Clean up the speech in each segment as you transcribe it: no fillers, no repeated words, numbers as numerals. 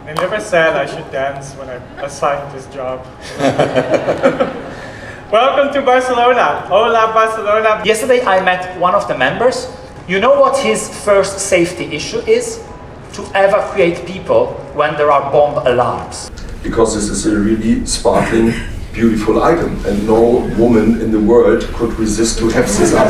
I never said I should dance when I assigned this job. Welcome to Barcelona. Hola, Barcelona. Yesterday I met one of the members. You know what his first safety issue is? To evacuate people when there are bomb alarms. Because this is a really sparkling, beautiful item, and no woman in the world could resist to have this up.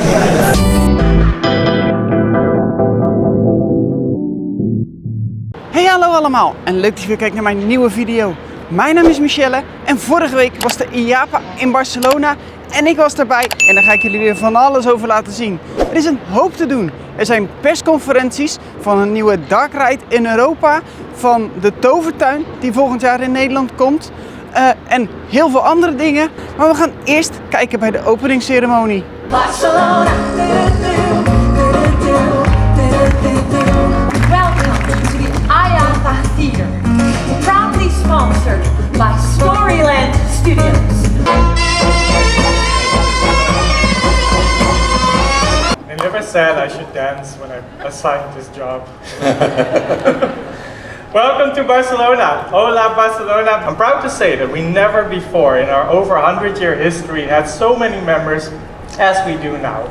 Hey, hallo allemaal en leuk dat je weer kijkt naar mijn nieuwe video. Mijn naam is Michelle en vorige week was de IAAPA in Barcelona en ik was erbij en daar ga ik jullie weer van alles over laten zien. Er is een hoop te doen. Er zijn persconferenties van een nieuwe dark ride in Europa, van de Tovertuin die volgend jaar in Nederland komt en heel veel andere dingen. Maar we gaan eerst kijken bij de openingsceremonie. Barcelona. Welcome to the IAAPA Theater, proudly sponsored by Storyland Studios. I never said I should dance when I assigned this job. Welcome to Barcelona. Hola, Barcelona. I'm proud to say that we never before in our over 100-year history had so many members as we do now.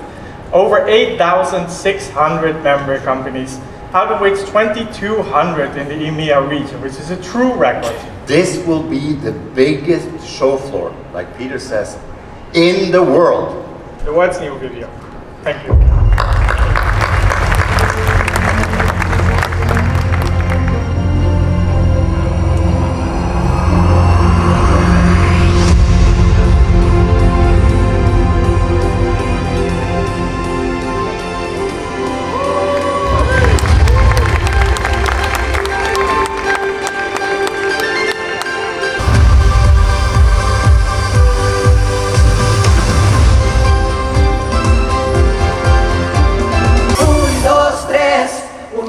Over 8,600 member companies, out of which 2,200 in the EMEA region, which is a true record. This will be the biggest show floor, like Peter says, in the world. The What's New video. Thank you.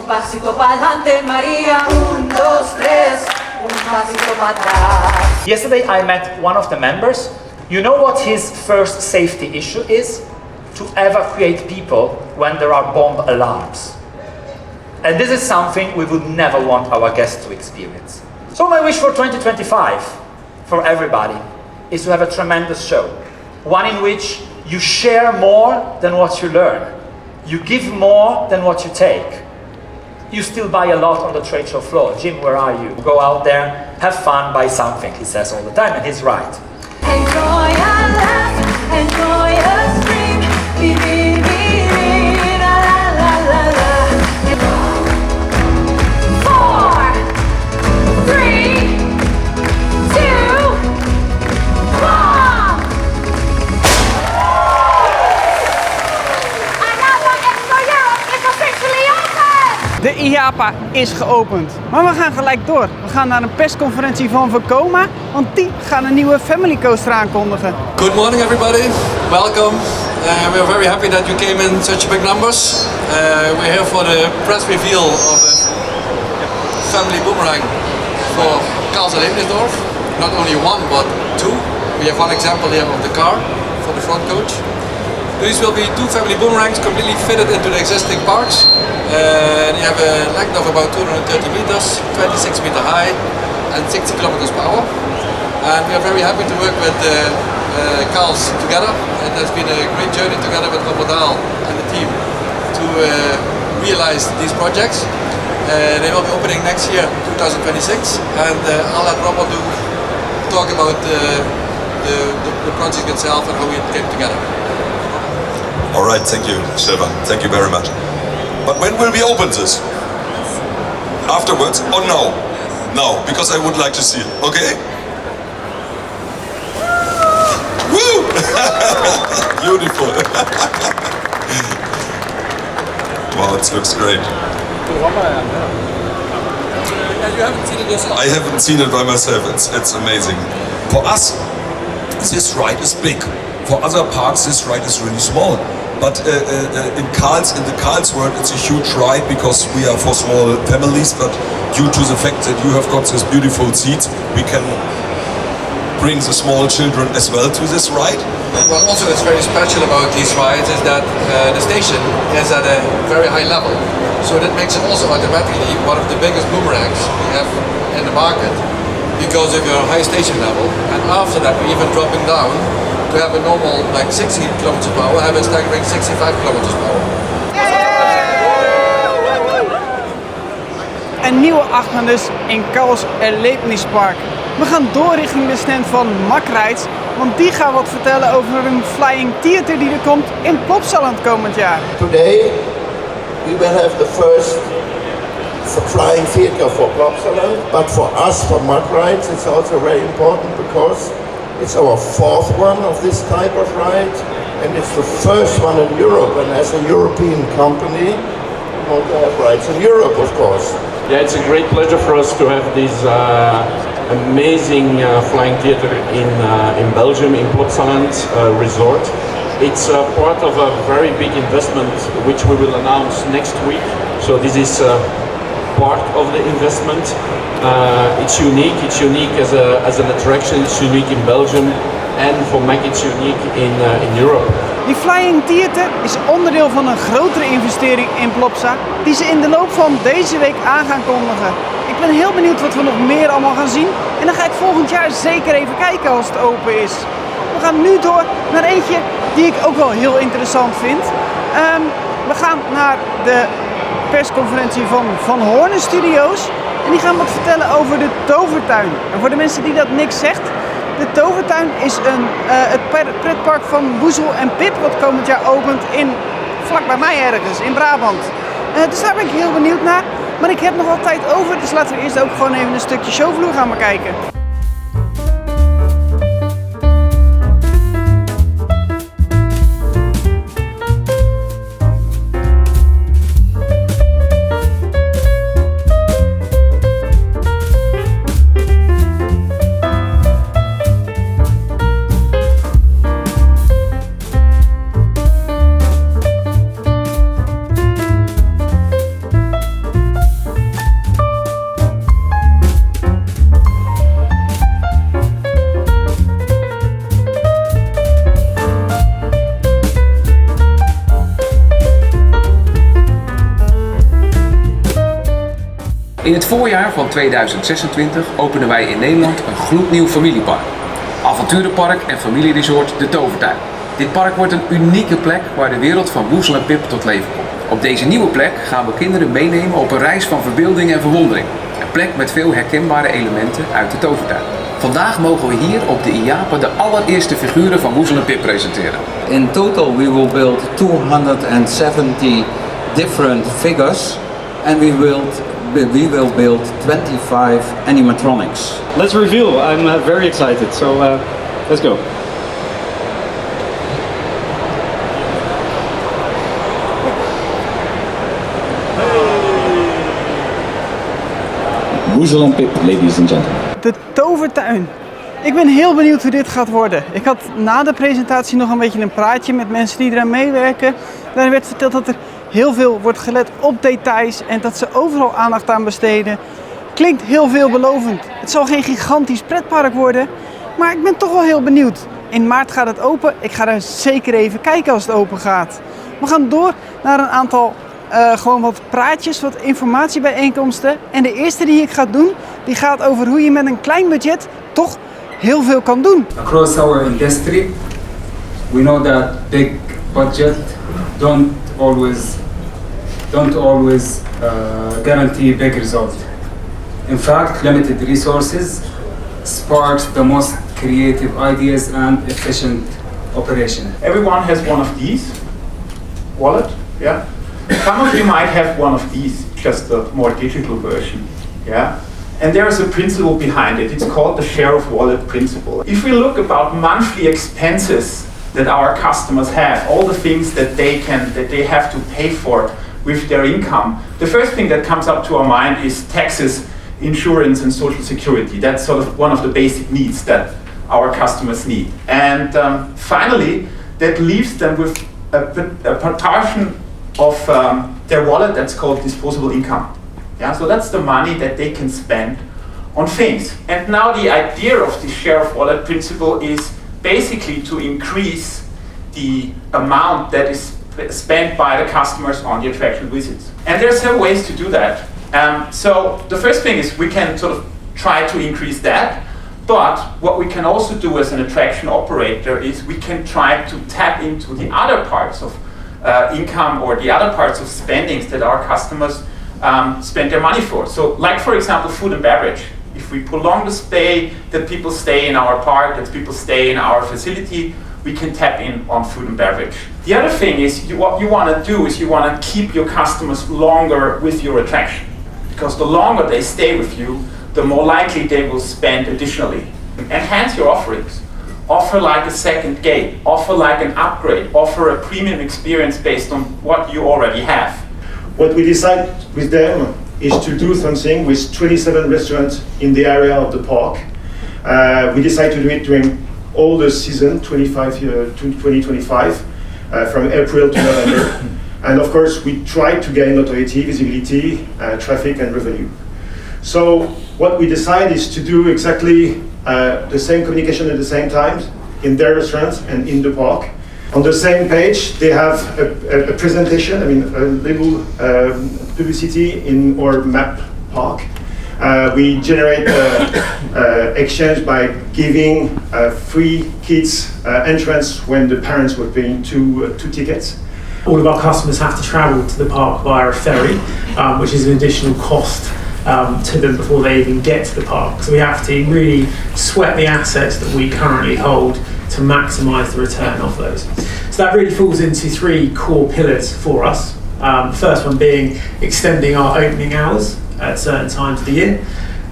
Pasito pa'lante, Maria. 1, 2, 3. Un pasito para atrás. Yesterday I met one of the members. You know what his first safety issue is? To evacuate people when there are bomb alarms. And this is something we would never want our guests to experience. So my wish for 2025, for everybody, is to have a tremendous show. One in which you share more than what you learn. You give more than what you take. You still buy a lot on the trade show floor. Jim, where are you? Go out there, have fun, buy something, he says all the time, and he's right. Enjoy a laugh, enjoy a scream. La la la la la. 4, 3, 2, 1. IAAPA Expo Europe is officially open! De IAAPA is geopend, maar we gaan gelijk door. We gaan naar een persconferentie van Vekoma, want die gaan een nieuwe family coaster aankondigen. Good morning everybody, welcome. We're very happy that you came in such big numbers. We're here for the press reveal of a family boomerang for Karls Erlebnisdorf. Not only one, but two. We have one example here of the car for the front coach. These will be two family boomerangs completely fitted into the existing parks. They have a length of about 230 meters, 26 meter high and 60 kilometers per hour. And we are very happy to work with Karls together. It has been a great journey together with Rob Dahl and the team to realize these projects. They will be opening next year, 2026, and I'll let Robert talk about the project itself and how it came together. All right, thank you, Stefan. Thank you very much. But when will we open this? Afterwards? Oh no, no, because I would like to see it. Okay. Woo! Beautiful. Wow, it looks great. You haven't seen it yourself? I haven't seen it by myself. It's amazing. For us, this ride is big. For other parks, this ride is really small. But in the Karls world, it's a huge ride because we are for small families. But due to the fact that you have got this beautiful seat, we can bring the small children as well to this ride. What also is very special about these rides is that the station is at a very high level. So that makes it also automatically one of the biggest boomerangs we have in the the market, because of your high station level, and after that we're even dropping down to have a normal like 60 kilometers per hour, have a staggering 65 kilometers per hour. Een nieuwe achtbaan dus in Karls Erlebnispark. We gaan door richting de stand van Mack-Rides, want die gaan wat vertellen over een flying theater die er komt in Plopsaland komend jaar. Today we will have the first flying theater for Plopsaland, but for us, for Mack-Rides, it's also very important because it's our fourth one of this type of ride, and it's the first one in Europe, and as a European company, we want to have rides in Europe, of course. Yeah, it's a great pleasure for us to have this amazing flying theater in Belgium, in Plopsaland Resort. It's part of a very big investment which we will announce next week. So this is part of the investment. It's unique as an attraction, it's unique in Belgium, and for Mack it's unique in Europe. Die Flying Theater is onderdeel van een grotere investering in Plopsa die ze in de loop van deze week aan gaan kondigen. Ik ben heel benieuwd wat we nog meer allemaal gaan zien en dan ga ik volgend jaar zeker even kijken als het open is. We gaan nu door naar eentje die ik ook wel heel interessant vind. We gaan naar de persconferentie van Van Hoorn Studios en die gaan wat vertellen over de Tovertuin. En voor de mensen die dat niks zegt, de Tovertuin is het pretpark van Woezel en Pip wat komend jaar opent vlak bij mij ergens in Brabant. Dus daar ben ik heel benieuwd naar. Maar ik heb nog wat tijd over, dus laten we eerst ook gewoon even een stukje showvloer gaan bekijken. In het voorjaar van 2026 openen wij in Nederland een gloednieuw familiepark. Avonturenpark en familieresort De Tovertuin. Dit park wordt een unieke plek waar de wereld van Woezel en Pip tot leven komt. Op deze nieuwe plek gaan we kinderen meenemen op een reis van verbeelding en verwondering. Een plek met veel herkenbare elementen uit de Tovertuin. Vandaag mogen we hier op de IAAPA de allereerste figuren van Woezel en Pip presenteren. In total we will build 270 different figures and we will build 25 animatronics. Let's reveal. I'm very excited. So let's go. Woezel and Pip, ladies and gentlemen. De Tovertuin. Ik ben heel benieuwd hoe dit gaat worden. Ik had na de presentatie nog een beetje een praatje met mensen die eraan meewerken. Daarin werd verteld dat er heel veel wordt gelet op details en dat ze overal aandacht aan besteden. Klinkt heel veelbelovend. Het zal geen gigantisch pretpark worden, maar ik ben toch wel heel benieuwd. In maart gaat het open. Ik ga daar zeker even kijken als het open gaat. We gaan door naar een aantal gewoon wat praatjes, wat informatiebijeenkomsten. En de eerste die ik ga doen, die gaat over hoe je met een klein budget toch heel veel kan doen. Across our industry, we know that big budget don't always guarantee big result. In fact, limited resources sparks the most creative ideas and efficient operation. Everyone has one of these wallet, yeah. Some of you might have one of these, just a more digital version, yeah. And there is a principle behind it. It's called the share of wallet principle. If we look about monthly expenses that our customers have, all the things that they have to pay for with their income, the first thing that comes up to our mind is taxes, insurance and social security. That's sort of one of the basic needs that our customers need. And finally, that leaves them with a proportion of their wallet that's called disposable income. Yeah, so that's the money that they can spend on things. And now the idea of the share of wallet principle is basically to increase the amount that is spent by the customers on the attraction visits. And there are several ways to do that. So the first thing is we can sort of try to increase that. But what we can also do as an attraction operator is we can try to tap into the other parts of income or the other parts of spendings that our customers spend their money for. So like for example food and beverage. If we prolong the stay, that people stay in our park, that people stay in our facility, we can tap in on food and beverage. The other thing is what you want to do is you want to keep your customers longer with your attraction. Because the longer they stay with you, the more likely they will spend additionally. Enhance your offerings. Offer like a second gate, offer like an upgrade, offer a premium experience based on what you already have. What we decide with them is to do something with 27 restaurants in the area of the park. We decide to do it during all the season, 2025, from April to November. And of course, we try to gain notoriety, visibility, traffic and revenue. So what we decide is to do exactly the same communication at the same time in their restaurants and in the park. On the same page, they have a presentation, a little publicity in our map park. We generate exchange by giving free kids entrance when the parents were paying two tickets. All of our customers have to travel to the park via a ferry, which is an additional cost to them before they even get to the park. So we have to really sweat the assets that we currently hold to maximise the return of those. So that really falls into three core pillars for us. The first one being extending our opening hours at certain times of the year,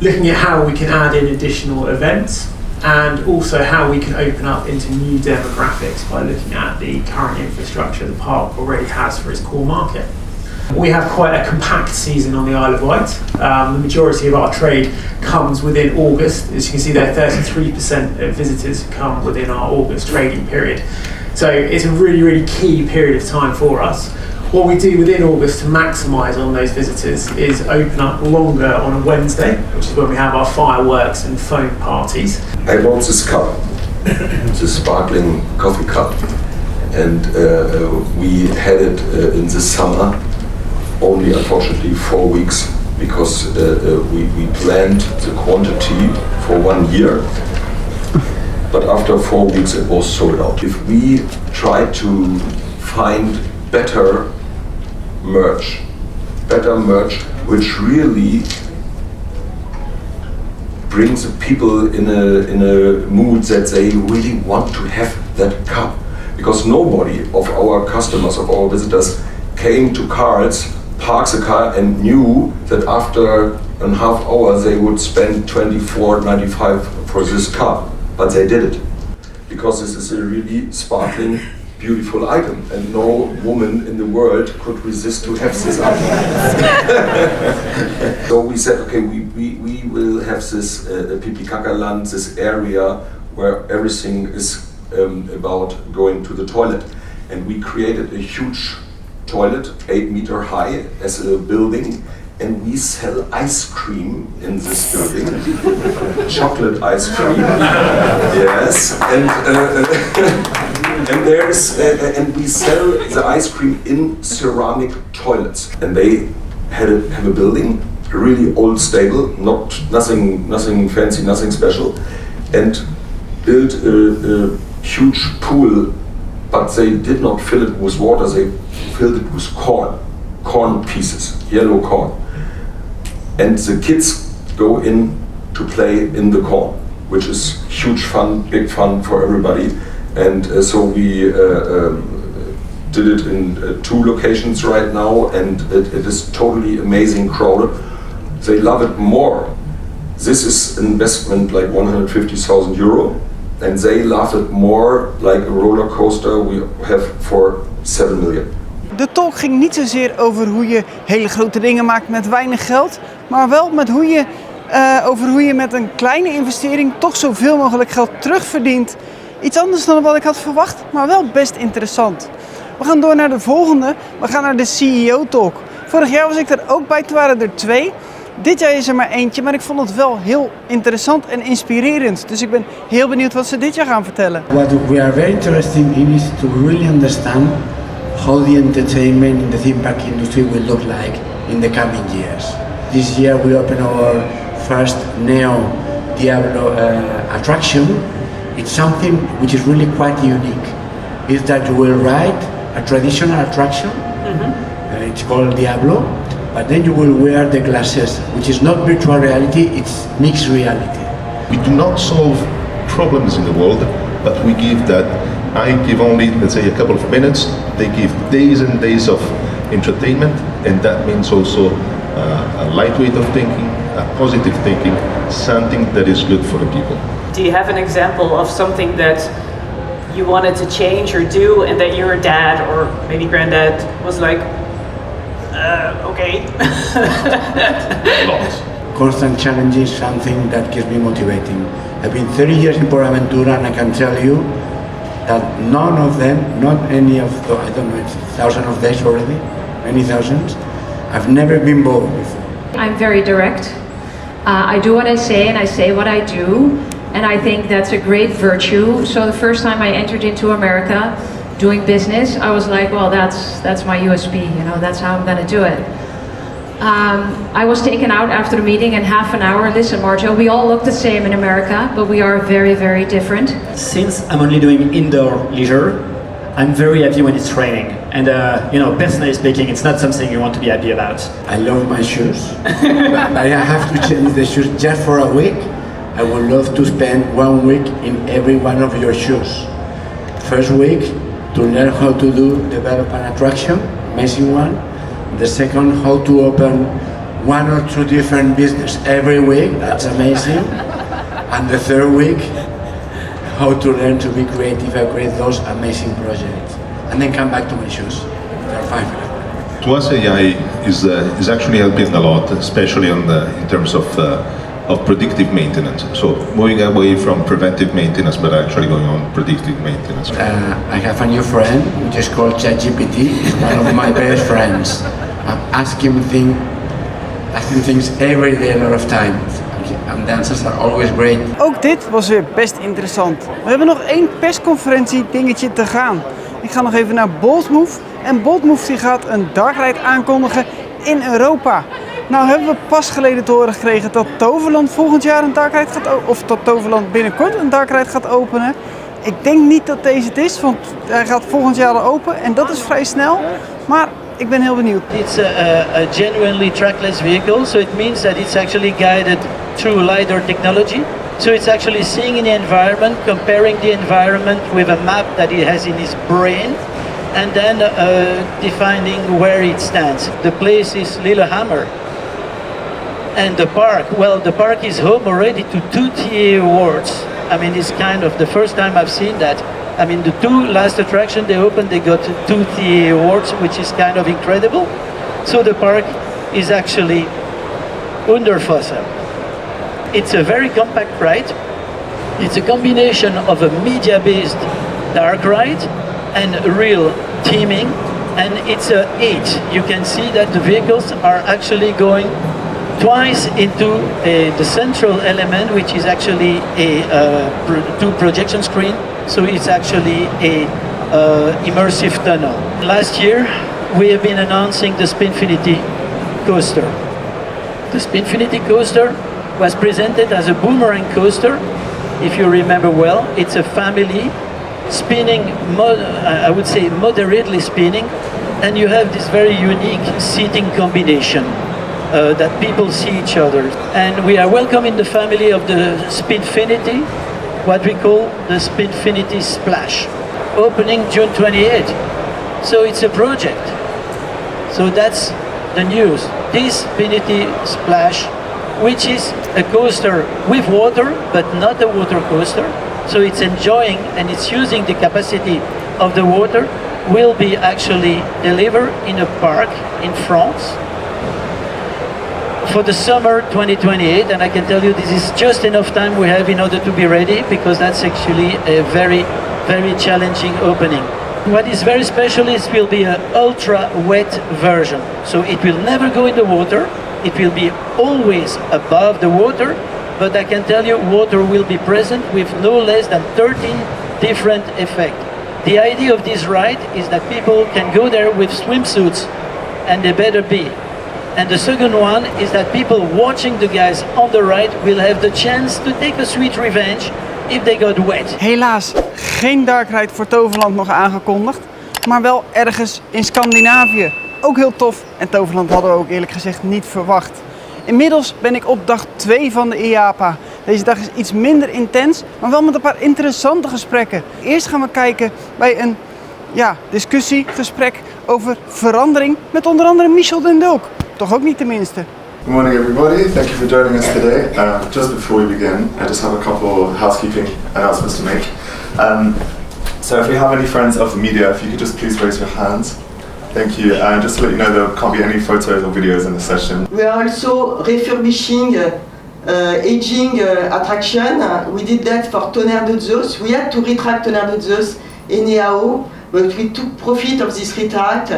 looking at how we can add in additional events, and also how we can open up into new demographics by looking at the current infrastructure the park already has for its core market. We have quite a compact season on the Isle of Wight. The majority of our trade comes within August. As you can see there, 33% of visitors come within our August trading period. So it's a really, really key period of time for us. What we do within August to maximise on those visitors is open up longer on a Wednesday, which is when we have our fireworks and foam parties. I bought this cup, the sparkling coffee cup, and we had it in the summer, only unfortunately 4 weeks, because we planned the quantity for 1 year, but after 4 weeks it was sold out. If we try to find better merch which really brings the people in a mood that they really want to have that cup, because nobody of our customers, of our visitors, came to Carl's, parks a car and knew that after a half hour they would spend $24.95 for this cup, but they did it because this is a really sparkling, beautiful item, and no woman in the world could resist to have this item. So we said, okay, we will have this Pipi-Kaka-Land, this area where everything is about going to the toilet. And we created a huge toilet, 8 meters high, as a building, and we sell ice cream in this building, chocolate ice cream, yes, and there's and we sell the ice cream in ceramic toilets. And they have a building, a really old stable, nothing fancy, nothing special, and built a huge pool, but they did not fill it with water, they filled it with corn pieces, yellow corn. And the kids go in to play in the corn, which is huge fun, big fun for everybody. And so we did it in 2 locations right now, and it is totally amazing crowded. They love it more. This is an investment like 150,000 euro, and they love it more like a roller coaster we have for 7 million. De talk ging niet zozeer over hoe je hele grote dingen maakt met weinig geld, maar wel met over hoe je met een kleine investering toch zoveel mogelijk geld terugverdient. Iets anders dan wat ik had verwacht, maar wel best interessant. We gaan door naar de volgende. We gaan naar de CEO Talk. Vorig jaar was ik er ook bij, toen waren er 2. Dit jaar is er maar eentje, maar ik vond het wel heel interessant en inspirerend. Dus ik ben heel benieuwd wat ze dit jaar gaan vertellen. What we are very interested in is to really understand how the entertainment in the theme park industry will look like in the coming years. This year we open our first Neo Diablo attraction, it's something which is really quite unique. Is that you will ride a traditional attraction, it's called Diablo, but then you will wear the glasses, which is not virtual reality, it's mixed reality. We do not solve problems in the world, but we give that. I give only, let's say, a couple of minutes. They give days and days of entertainment, and that means also a lightweight of thinking, a positive thinking, something that is good for the people. Do you have an example of something that you wanted to change or do, and that your dad or maybe granddad was like, okay? Lots. Constant challenge is something that keeps me motivating. I've been 30 years in PortAventura, and I can tell you that none of them, not any of the, I don't know, it's thousands of days already, many thousands, I've never been bored before. I'm very direct. I do what I say and I say what I do, and I think that's a great virtue. So the first time I entered into America doing business, I was like, well, that's my USP, you know, that's how I'm gonna do it. I was taken out after the meeting in half an hour. Listen, Marjo, we all look the same in America, but we are very, very different. Since I'm only doing indoor leisure, I'm very happy when it's raining. And you know, personally speaking, it's not something you want to be happy about. I love my shoes, but I have to change the shoes just for a week. I would love to spend 1 week in every one of your shoes. First week, to learn how to develop an attraction, amazing one. The second, how to open 1 or 2 different business every week, that's amazing. And the third week, how to learn to be creative and create those amazing projects. And then come back to my shoes. They're fine. To us, AI is actually helping a lot, especially in terms of predictive maintenance. So moving away from preventive maintenance, but actually going on predictive maintenance. I have a new friend, which is called ChatGPT. He's one of my best friends. I'm asking things every day, a lot of times. And the answers are always great. Ook dit was weer best interessant. We hebben nog 1 persconferentie dingetje te gaan. Ik ga nog even naar Boldmove. En Boldmove die gaat een darkride aankondigen in Europa. Nou hebben we pas geleden te horen gekregen dat Toverland volgend jaar een darkride gaat openen. Of dat Toverland binnenkort een darkride gaat openen. Ik denk niet dat deze het is, want hij gaat volgend jaar al open. En dat is vrij snel. Maar ik ben heel benieuwd. It's a genuinely trackless vehicle, so it means that it's actually guided through LiDAR technology. So it's actually seeing in the environment, comparing the environment with a map that he has in his brain, and then defining where it stands. The place is Lillehammer. And the park, well, the park is home already to 2 TA awards. I mean, it's kind of the first time I've seen that. I mean, the 2 last attractions they opened, they got 2 TA awards, which is kind of incredible. So the park is actually Unterwasser. It's a very compact ride. It's a combination of a media-based dark ride and real teaming, and it's a 8. You can see that the vehicles are actually going twice into the central element, which is actually a 2 projection screen. So it's actually a immersive tunnel. Last year, we have been announcing the Spinfinity coaster. The Spinfinity coaster was presented as a boomerang coaster. If you remember well, it's a family spinning, I would say moderately spinning, and you have this very unique seating combination that people see each other. And we are welcoming the family of the Spinfinity, what we call the Spinfinity Splash, opening June 28. So it's a project. So that's the news. This Spinfinity Splash, which is a coaster with water, but not a water coaster. So it's enjoying and it's using the capacity of the water, will be actually delivered in a park in France for the summer 2028, and I can tell you this is just enough time we have in order to be ready, because that's actually a very, very challenging opening. What is very special is it will be an ultra wet version, so it will never go in the water, it will be always above the water, but I can tell you water will be present with no less than 13 different effects. The idea of this ride is that people can go there with swimsuits, and they better be. And the second one is that people watching the guys on the right will have the chance to take a sweet revenge if they got wet. Helaas geen Dark Ride voor Toverland nog aangekondigd, maar wel ergens in Scandinavië. Ook heel tof en Toverland hadden we ook eerlijk gezegd niet verwacht. Inmiddels ben ik op dag 2 van de IAAPA. Deze dag is iets minder intens, maar wel met een paar interessante gesprekken. Eerst gaan we kijken bij een discussiegesprek over verandering met onder andere Michel den Dulk. Toch ook niet tenminste. Good morning everybody, thank you for joining us today. Just before we begin, I just have a couple of housekeeping announcements to make. So if we have any friends of the media, if you could just please raise your hands. Thank you. Just to let you know, there can't be any photos or videos in the session. We are also refurbishing aging attraction. We did that for Tonnerre de Zeus. We had to retract Tonnerre de Zeus anyhow, but we took profit of this retract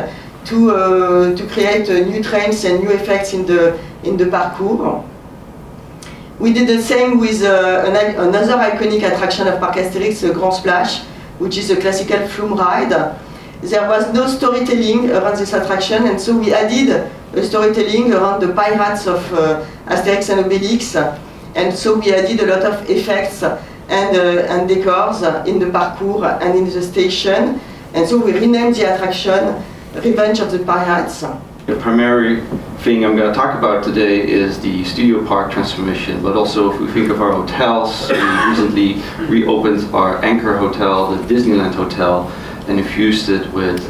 to create new trains and new effects in the parcours. We did the same with another iconic attraction of Parc Astérix, the Grand Splash, which is a classical flume ride. There was no storytelling around this attraction, and so we added a storytelling around the pirates of Asterix and Obelix, and so we added a lot of effects and decors in the parcours and in the station, and so we renamed the attraction Revenge of the Pirates. The primary thing I'm going to talk about today is the studio park transformation, but also if we think of our hotels, we recently reopened our anchor hotel, the Disneyland Hotel, and infused it with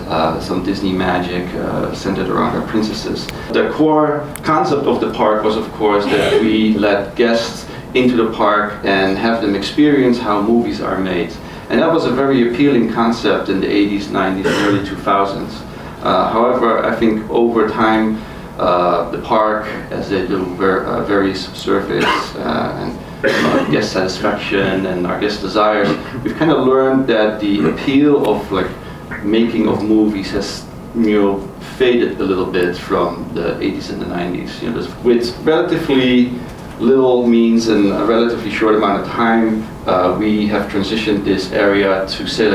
some Disney magic centered around our princesses. The core concept of the park was, of course, that we let guests into the park and have them experience how movies are made. And that was a very appealing concept in the 80s, 90s, and early 2000s. However, I think over time, the park, as they do various surveys and guest satisfaction and our guest desires, we've kind of learned that the appeal of making of movies has faded a little bit from the 80s and the 90s. With relatively little means and a relatively short amount of time, we have transitioned this area to say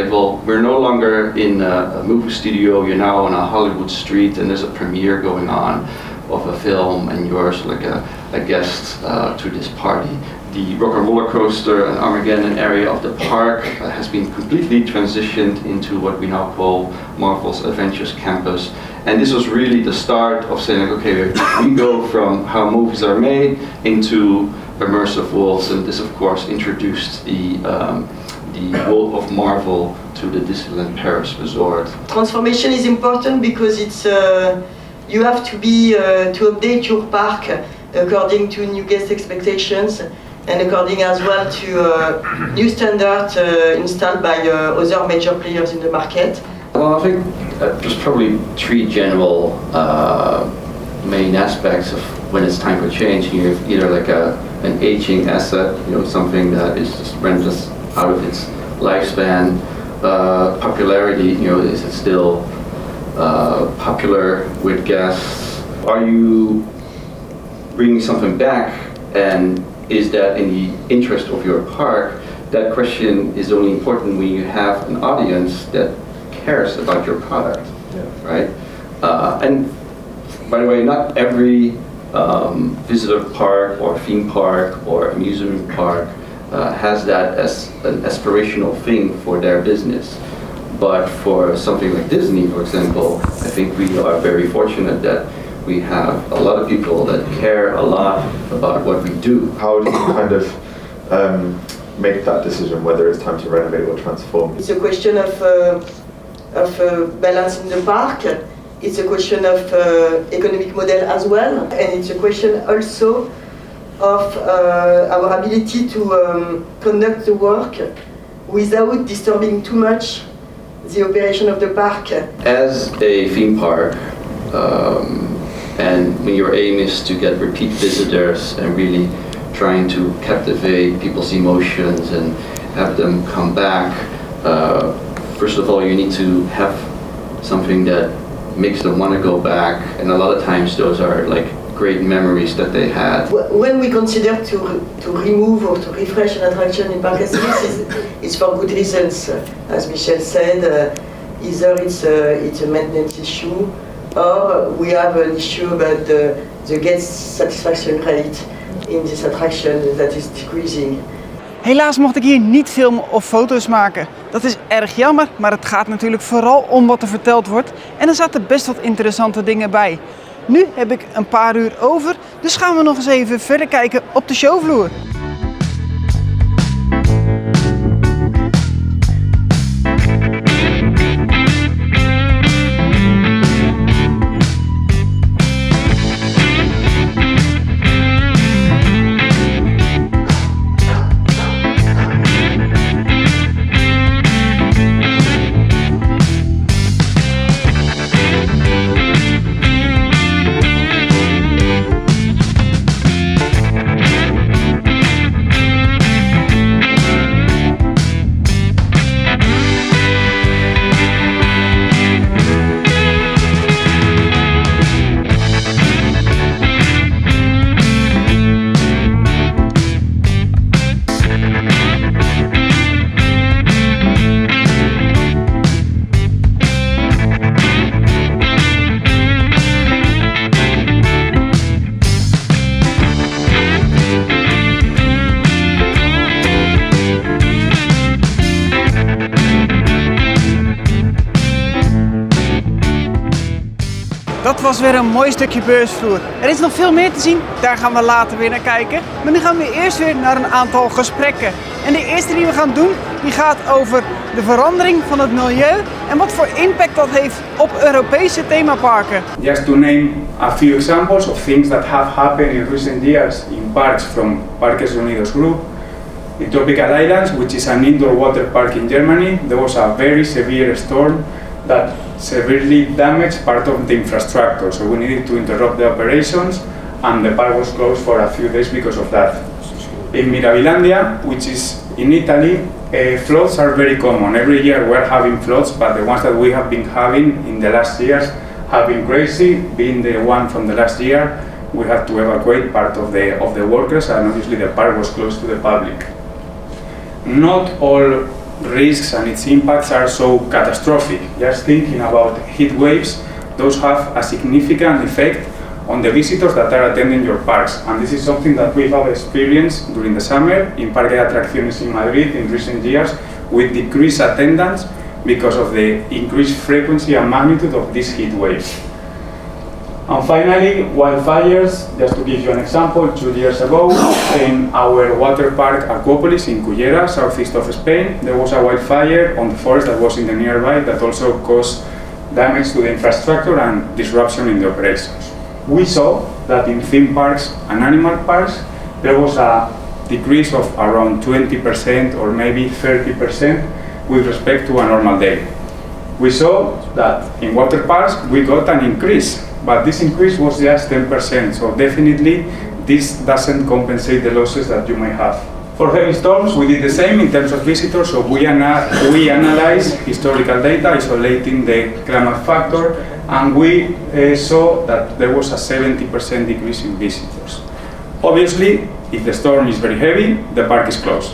we're no longer in a movie studio, you're now on a Hollywood street and there's a premiere going on of a film and you're a guest to this party. The Rock and Roller Coaster and Armageddon area of the park has been completely transitioned into what we now call Marvel's Adventures Campus. And this was really the start of saying, okay, we go from how movies are made into immersive worlds, and this of course introduced the world of Marvel to the Disneyland Paris resort. Transformation is important because it's you have to to update your park according to new guest expectations and according as well to new standards installed by other major players in the market. Well, I think there's probably three general main aspects of when it's time for change. You have either an aging asset, something that is just renders out of its lifespan. Popularity, is it still popular with guests? Are you bringing something back, and is that in the interest of your park? That question is only important when you have an audience that cares about your product, right? And by the way, not every visitor park or theme park or amusement park has that as an aspirational thing for their business. But for something like Disney, for example, I think we are very fortunate that we have a lot of people that care a lot about what we do. How do you kind of make that decision whether it's time to renovate or transform? It's a question of balance in the park. It's a question of economic model as well, and it's a question also of our ability to conduct the work without disturbing too much the operation of the park. As a theme park, and when your aim is to get repeat visitors and really trying to captivate people's emotions and have them come back, first of all, you need to have something that makes them want to go back, and a lot of times those are great memories that they had. When we consider to remove or to refresh an attraction in Parc Astérix, it's for good reasons. As Michel said, either it's a maintenance issue, or we have an issue about the guest satisfaction rate in this attraction that is decreasing. Helaas mocht ik hier niet filmen of foto's maken. Dat is erg jammer, maar het gaat natuurlijk vooral om wat er verteld wordt. En er zaten best wat interessante dingen bij. Nu heb ik een paar uur over, dus gaan we nog eens even verder kijken op de showvloer. Dat was weer een mooi stukje beursvloer. Er is nog veel meer te zien, daar gaan we later weer naar kijken. Maar nu gaan we eerst weer naar een aantal gesprekken. En de eerste die we gaan doen, die gaat over de verandering van het milieu en wat voor impact dat heeft op Europese themaparken. Just to name a few examples of things that have happened in recent years in parks from Parques Unidos Group. In Tropical Islands, which is an indoor water park in Germany, there was a very severe storm that severely damaged part of the infrastructure. So we needed to interrupt the operations and the park was closed for a few days because of that. In Mirabilandia, which is in Italy, floods are very common. Every year we're having floods, but the ones that we have been having in the last years have been crazy. Being the one from the last year, we had to evacuate part of the workers, and obviously the park was closed to the public. Not all risks and its impacts are so catastrophic. Just thinking about heat waves, those have a significant effect on the visitors that are attending your parks. And this is something that we have experienced during the summer in Parque de Atracciones in Madrid in recent years, with decreased attendance because of the increased frequency and magnitude of these heat waves. And finally, wildfires. Just to give you an example, 2 years ago in our water park Aquapolis in Cullera, southeast of Spain, there was a wildfire on the forest that was in the nearby that also caused damage to the infrastructure and disruption in the operations. We saw that in theme parks and animal parks there was a decrease of around 20% or maybe 30% with respect to a normal day. We saw that in water parks we got an increase, but this increase was just 10%, so definitely this doesn't compensate the losses that you may have. For heavy storms, we did the same in terms of visitors, so we analyzed historical data, isolating the climate factor, and we saw that there was a 70% decrease in visitors. Obviously, if the storm is very heavy, the park is closed,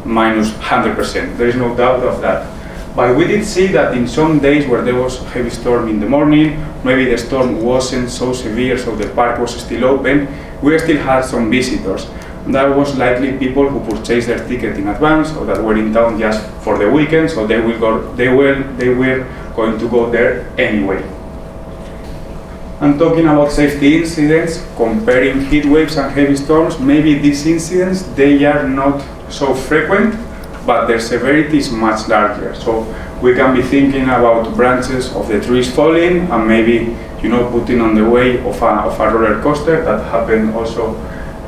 minus 100%, there is no doubt of that. But we did see that in some days where there was a heavy storm in the morning, maybe the storm wasn't so severe, so the park was still open, we still had some visitors. And that was likely people who purchased their ticket in advance or that were in town just for the weekend, so they were going to go there anyway. And talking about safety incidents, comparing heat waves and heavy storms, maybe these incidents, they are not so frequent, but their severity is much larger. So we can be thinking about branches of the trees falling and maybe, putting on the way of a roller coaster. That happened also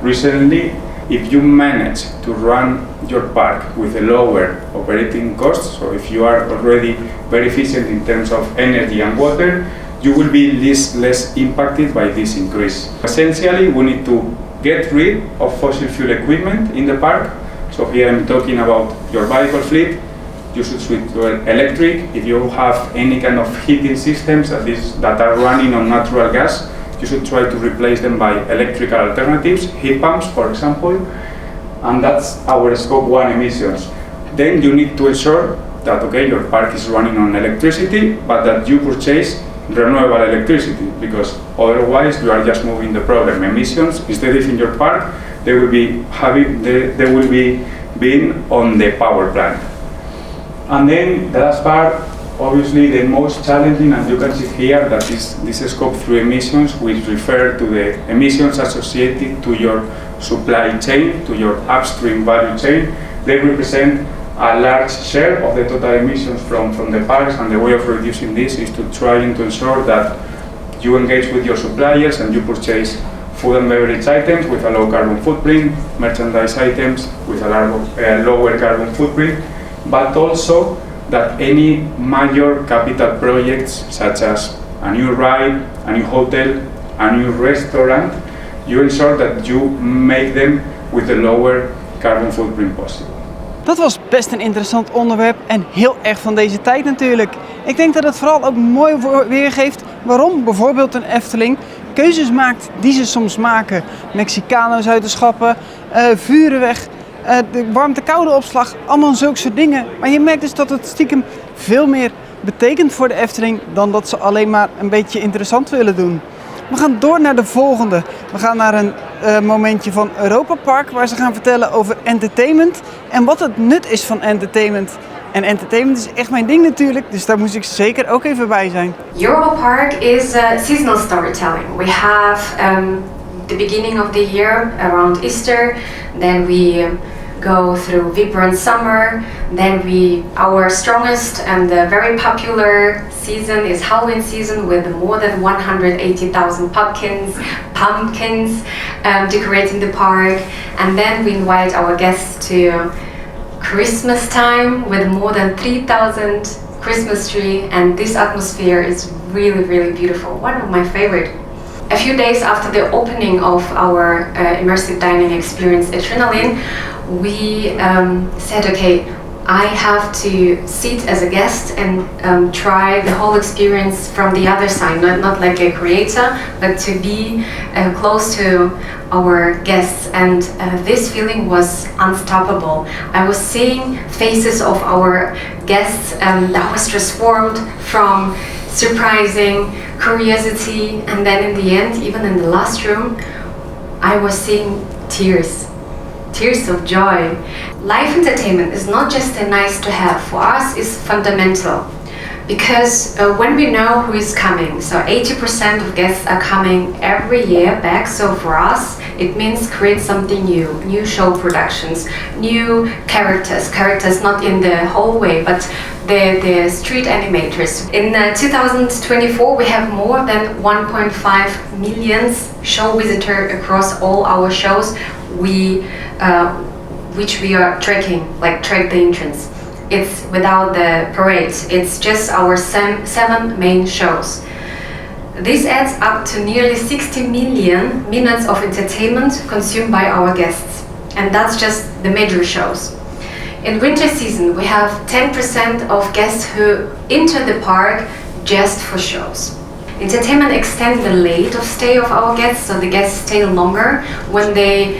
recently. If you manage to run your park with a lower operating cost, so if you are already very efficient in terms of energy and water, you will be less impacted by this increase. Essentially, we need to get rid of fossil fuel equipment in the park. So here I'm talking about your vehicle fleet. You should switch to electric. If you have any kind of heating systems that are running on natural gas, you should try to replace them by electrical alternatives, heat pumps, for example. And that's our Scope 1 emissions. Then you need to ensure that, your park is running on electricity, but that you purchase renewable electricity, because otherwise you are just moving the problem. Emissions, instead of in your park, they will be being on the power plant. And then the last part, obviously the most challenging, and you can see here that this Scope 3 emissions, which refer to the emissions associated to your supply chain, to your upstream value chain. They represent a large share of the total emissions from the parks, and the way of reducing this is to try and to ensure that you engage with your suppliers and you purchase food and beverage items with a low carbon footprint, merchandise items with a lower carbon footprint, but also that any major capital projects such as a new ride, a new hotel, a new restaurant, you ensure that you make them with the lower carbon footprint possible. Dat was best een interessant onderwerp en heel erg van deze tijd natuurlijk. Ik denk dat het vooral ook mooi weergeeft waarom bijvoorbeeld een Efteling keuzes maakt die ze soms maken. Mexicano's uit de schappen, vuren weg, de warmte-koude opslag, allemaal zulke soort dingen. Maar je merkt dus dat het stiekem veel meer betekent voor de Efteling dan dat ze alleen maar een beetje interessant willen doen. We gaan door naar de volgende. We gaan naar een momentje van Europa Park waar ze gaan vertellen over entertainment en wat het nut is van entertainment. En entertainment is echt mijn ding natuurlijk, dus daar moest ik zeker ook even bij zijn. Europa Park is seasonal storytelling. We have the beginning of the year around Easter, then we go through vibrant summer, then our strongest and very popular season is Halloween season with more than 180,000 pumpkins decorating the park, and then we invite our guests to Christmas time with more than 3,000 Christmas tree, and this atmosphere is really, really beautiful. One of my favorite. A few days after the opening of our immersive dining experience Adrenaline, we said, okay, I have to sit as a guest and try the whole experience from the other side, not like a creator, but to be close to our guests, and this feeling was unstoppable. I was seeing faces of our guests that was transformed from surprising curiosity, and then in the end, even in the last room, I was seeing tears of joy. Live entertainment is not just a nice to have, for us it's fundamental, because when we know who is coming, so 80% of guests are coming every year back, so for us it means create something new show productions, new characters not in the hallway, but the street animators. In 2024 we have more than 1.5 million show visitors across all our shows, which we are tracking, track the entrance. It's without the parades, it's just our 7 main shows. This adds up to nearly 60 million minutes of entertainment consumed by our guests, and that's just the major shows. In winter season we have 10% of guests who enter the park just for shows. Entertainment extends the length of stay of our guests, so the guests stay longer when they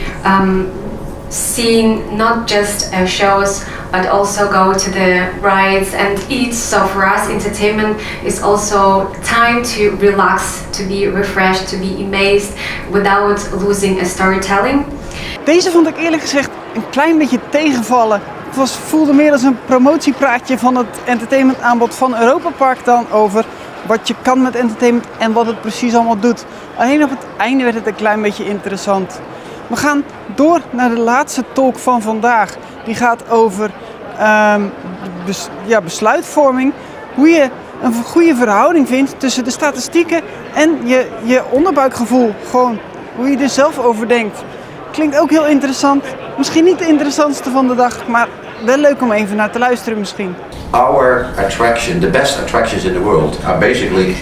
see not just shows but also go to the rides and eat. So for us entertainment is also time to relax, to be refreshed, to be amazed without losing a storytelling. Deze vond ik eerlijk gezegd een klein beetje tegenvallen. Het voelde meer als een promotiepraatje van het entertainmentaanbod van Europa Park dan over wat je kan met entertainment en wat het precies allemaal doet. Alleen op het einde werd het een klein beetje interessant. We gaan door naar de laatste talk van vandaag. Die gaat over besluitvorming. Hoe je een goede verhouding vindt tussen de statistieken en je onderbuikgevoel. Gewoon hoe je er zelf over denkt. Klinkt ook heel interessant. Misschien niet de interessantste van de dag, maar wel leuk om even naar te luisteren misschien. Our attraction, the best attractions in the world are basically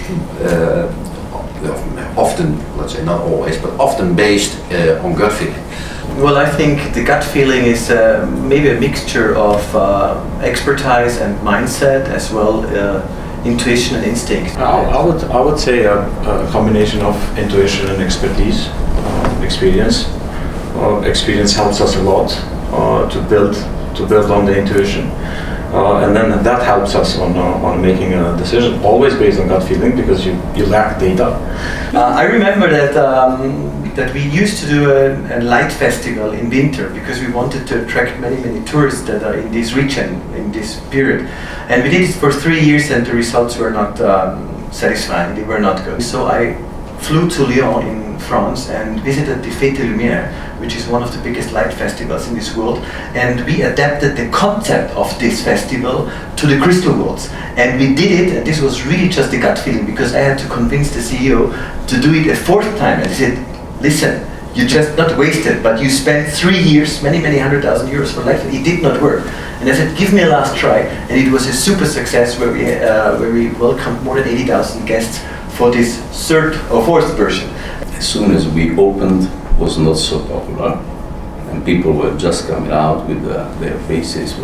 often, let's say not always, but often based on gut feeling. Well, I think the gut feeling is maybe a mixture of expertise and mindset, as well intuition and instinct. I would say a combination of intuition and expertise, experience. Experience helps us a lot to build on the intuition. And then that helps us on making a decision, always based on gut feeling, because you lack data. I remember that we used to do a light festival in winter because we wanted to attract many tourists that are in this region in this period, and we did it for 3 years and the results were not satisfying. They were not good. So I flew to Lyon in France and visited the Fête des Lumières, which is one of the biggest light festivals in this world, and we adapted the concept of this festival to the crystal worlds. And we did it, and this was really just a gut feeling, because I had to convince the CEO to do it a 4th time, and he said, listen, you just not wasted, but you spent 3 years, many 100,000 euros for life, and it did not work. And I said, give me a last try, and it was a super success where we welcomed more than 80,000 guests for this 3rd or 4th version. As soon as we opened, was not so popular, and people were just coming out with their faces.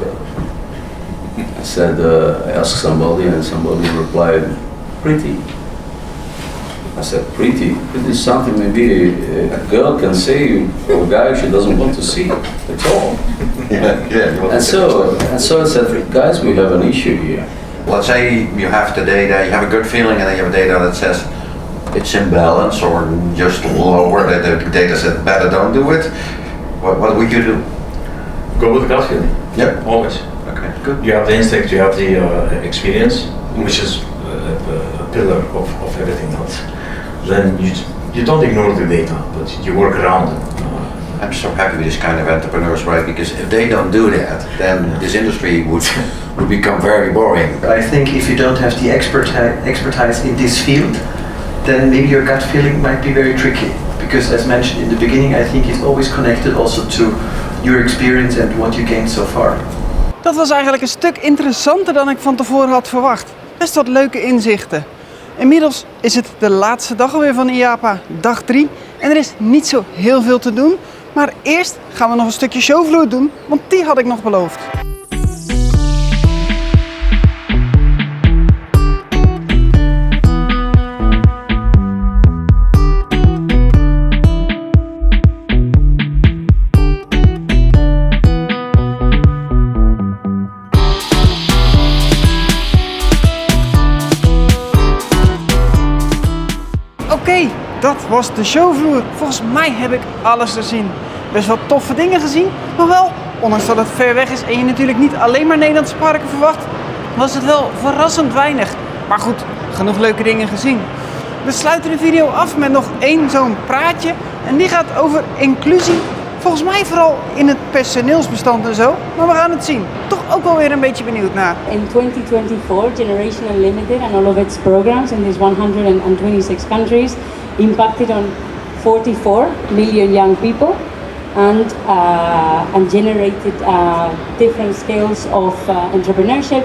I said, I asked somebody, and somebody replied, pretty. I said, pretty? It is something maybe a girl can say to a guy she doesn't want to see at all. And so I said, guys, we have an issue here. Let's say you have the data, you have a good feeling, and then you have data that says it's in balance or just lower, that the data said better don't do it. What would you do? Go with the gut feeling. Yep. Always. Okay, good. You have the instinct, you have the experience, which is a pillar of everything else. Then you don't ignore the data, but you work around it. I'm so happy with this kind of entrepreneurs, right? Because if they don't do that, then this industry would become very boring. I think if you don't have the expertise in this field, then maybe your gut feeling might be very tricky. Because as mentioned in the beginning, I think it's always connected also to your experience and what you gained so far. Dat was eigenlijk een stuk interessanter dan ik van tevoren had verwacht. Best wat leuke inzichten. Inmiddels is het de laatste dag alweer van IAPA, dag 3. En er is niet zo heel veel te doen. Maar eerst gaan we nog een stukje showvloer doen, want die had ik nog beloofd. Oké, dat was de showvloer. Volgens mij heb ik alles gezien. Best wel toffe dingen gezien, maar wel, ondanks dat het ver weg is en je natuurlijk niet alleen maar Nederlandse parken verwacht, was het wel verrassend weinig. Maar goed, genoeg leuke dingen gezien. We sluiten de video af met nog één zo'n praatje en die gaat over inclusie. Volgens mij vooral in het personeelsbestand en zo, maar we gaan het zien. Toch ook wel weer een beetje benieuwd naar. In 2024, Generation Unlimited and all of its programs in these 126 countries impacted on 44 million young people and generated different scales of entrepreneurship,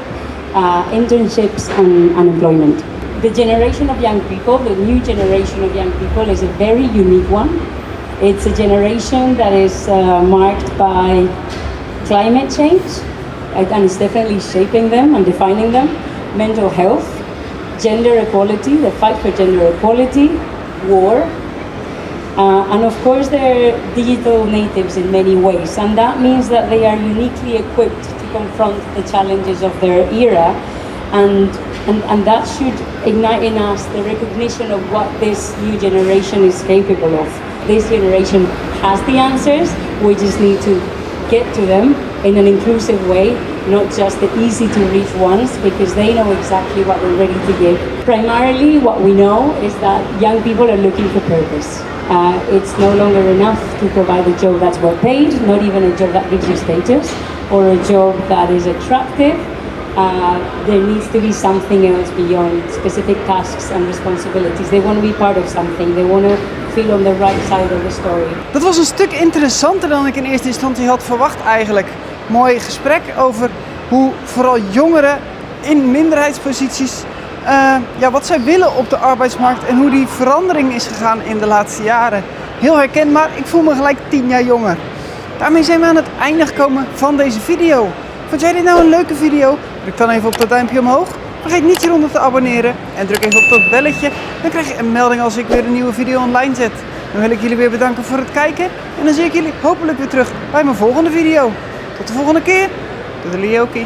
internships and employment. The generation of young people, the new generation of young people, is a very unique one. It's a generation that is marked by climate change, and it's definitely shaping them and defining them, mental health, gender equality, the fight for gender equality, war, and of course they're digital natives in many ways, and that means that they are uniquely equipped to confront the challenges of their era, and that should ignite in us the recognition of what this new generation is capable of. This generation has the answers, we just need to get to them in an inclusive way, not just the easy to reach ones, because they know exactly what we're ready to give. Primarily what we know is that young people are looking for purpose. It's no longer enough to provide a job that's well paid, not even a job that gives you status, or a job that is attractive. There needs to be something else beyond specific tasks and responsibilities. They want to be part of something. They want to feel on the right side of the story. Dat was een stuk interessanter dan ik in eerste instantie had verwacht eigenlijk. Mooi gesprek over hoe vooral jongeren in minderheidsposities, wat zij willen op de arbeidsmarkt en hoe die verandering is gegaan in de laatste jaren. Heel herkenbaar, ik voel me gelijk 10 jaar jonger. Daarmee zijn we aan het einde gekomen van deze video. Vond jij dit nou een leuke video? Druk dan even op dat duimpje omhoog. Vergeet niet hieronder te abonneren en druk even op dat belletje. Dan krijg je een melding als ik weer een nieuwe video online zet. Dan wil ik jullie weer bedanken voor het kijken en dan zie ik jullie hopelijk weer terug bij mijn volgende video. Tot de volgende keer. Doei.